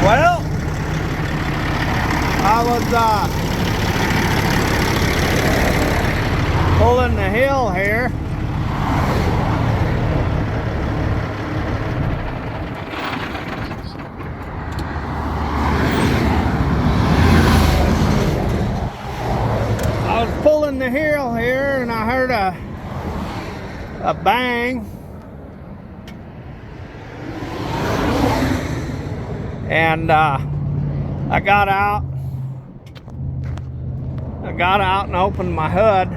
Well, I was pulling the hill here. I was pulling the hill here and I heard a bang. And I got out and opened my hood.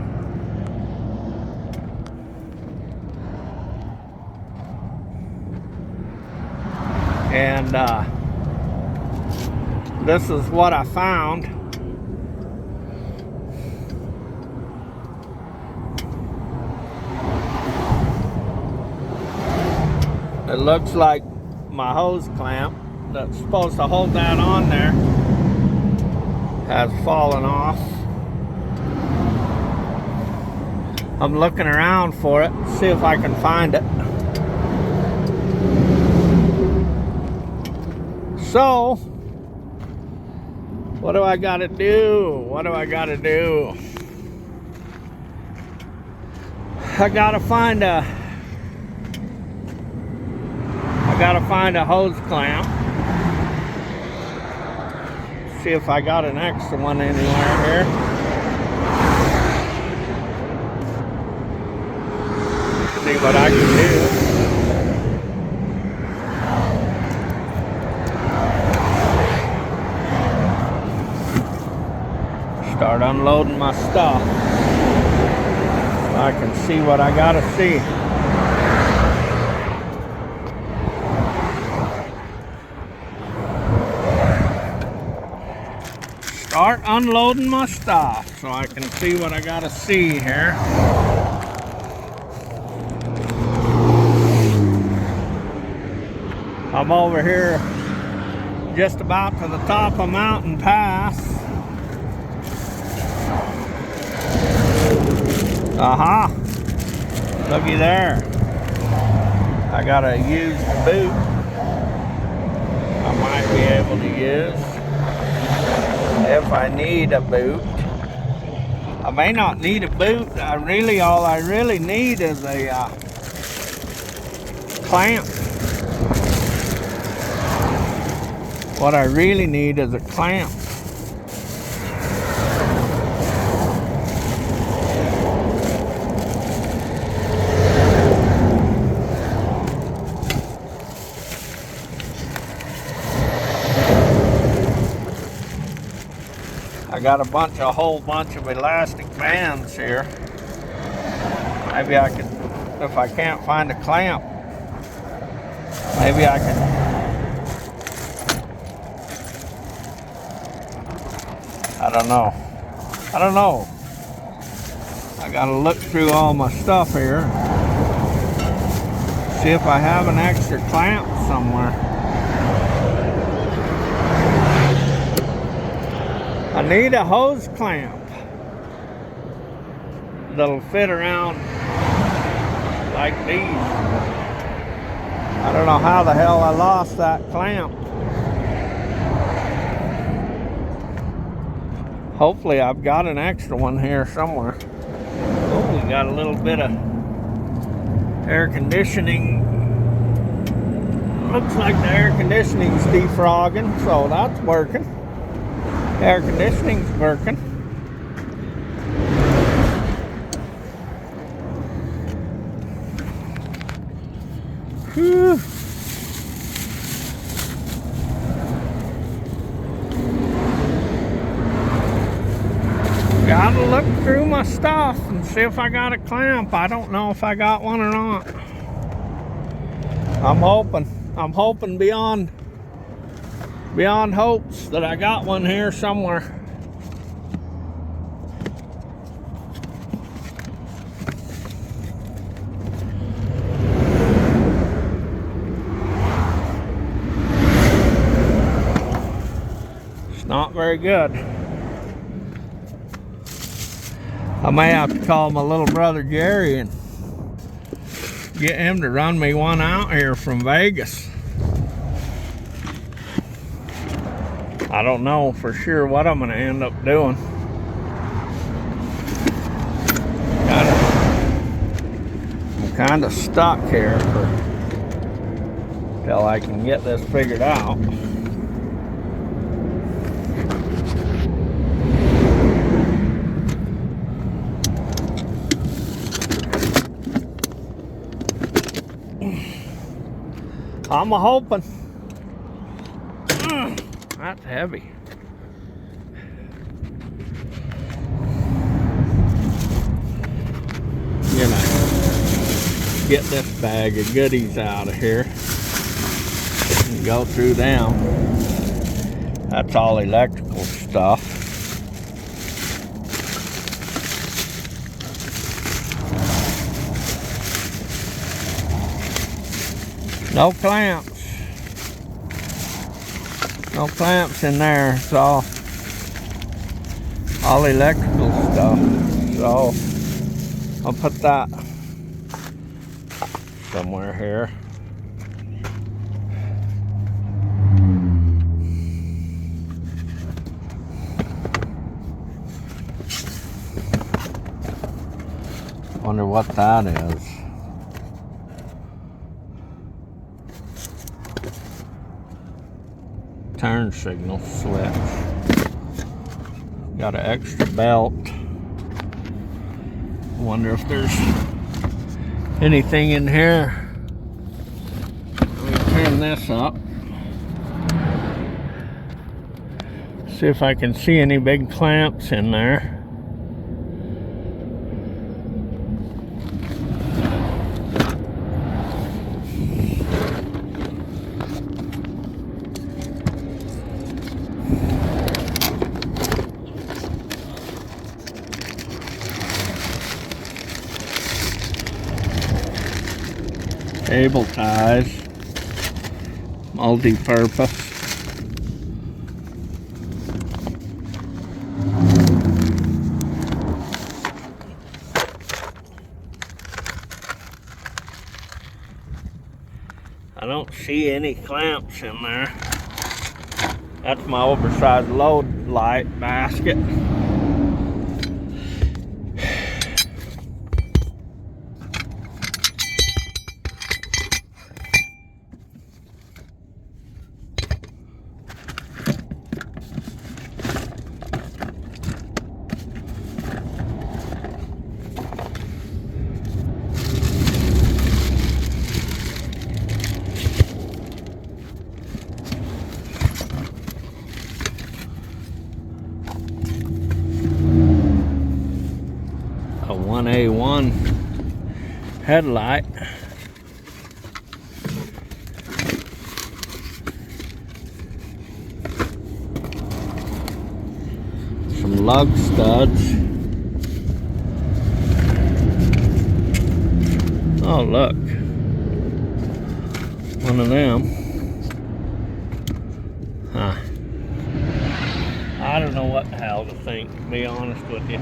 And this is what I found. It looks like my hose clamp that's supposed to hold that on there has fallen off. I'm looking around for it, see if I can find it. So, what do I gotta do? What do I gotta do? I gotta find a hose clamp. See if I got an extra one anywhere here. See what I can do. Start unloading my stuff so I can see what I gotta see. Start unloading my stuff so I can see what I gotta see here. I'm over here just about to the top of Mountain Pass. Looky there. I got a used boot I might be able to use if I need a boot. I may not need a boot. All I really need is a clamp. What I really need is a clamp. I got a whole bunch of elastic bands here. Maybe I could, if I can't find a clamp, maybe I could. I don't know. I gotta look through all my stuff here. See if I have an extra clamp somewhere. I need a hose clamp that'll fit around like these. I don't know how the hell I lost that clamp. Hopefully I've got an extra one here somewhere. Hopefully got a little bit of air conditioning. Looks like the air conditioning's defrogging, so that's working. Air conditioning's working. Whew. Gotta look through my stuff and see if I got a clamp. I don't know if I got one or not. I'm hoping beyond hopes that I got one here somewhere. It's not very good. I may have to call my little brother Gary and get him to run me one out here from Vegas. I don't know for sure what I'm gonna end up doing. I'm kind of stuck here till I can get this figured out. I'm hoping. That's heavy. Gonna get this bag of goodies out of here and go through them. That's all electrical stuff. No clamps. No clamps in there. It's all electrical stuff. So I'll put that somewhere here. Wonder what that is. Turn signal switch. Got an extra belt. Wonder if there's anything in here. Let me turn this up. See if I can see any big clamps in there. Cable ties, multi-purpose. I don't see any clamps in there. That's my oversized load light basket. A 1A1 headlight. Some lug studs. Oh, look. One of them. Huh. I don't know what the hell to think, to be honest with you.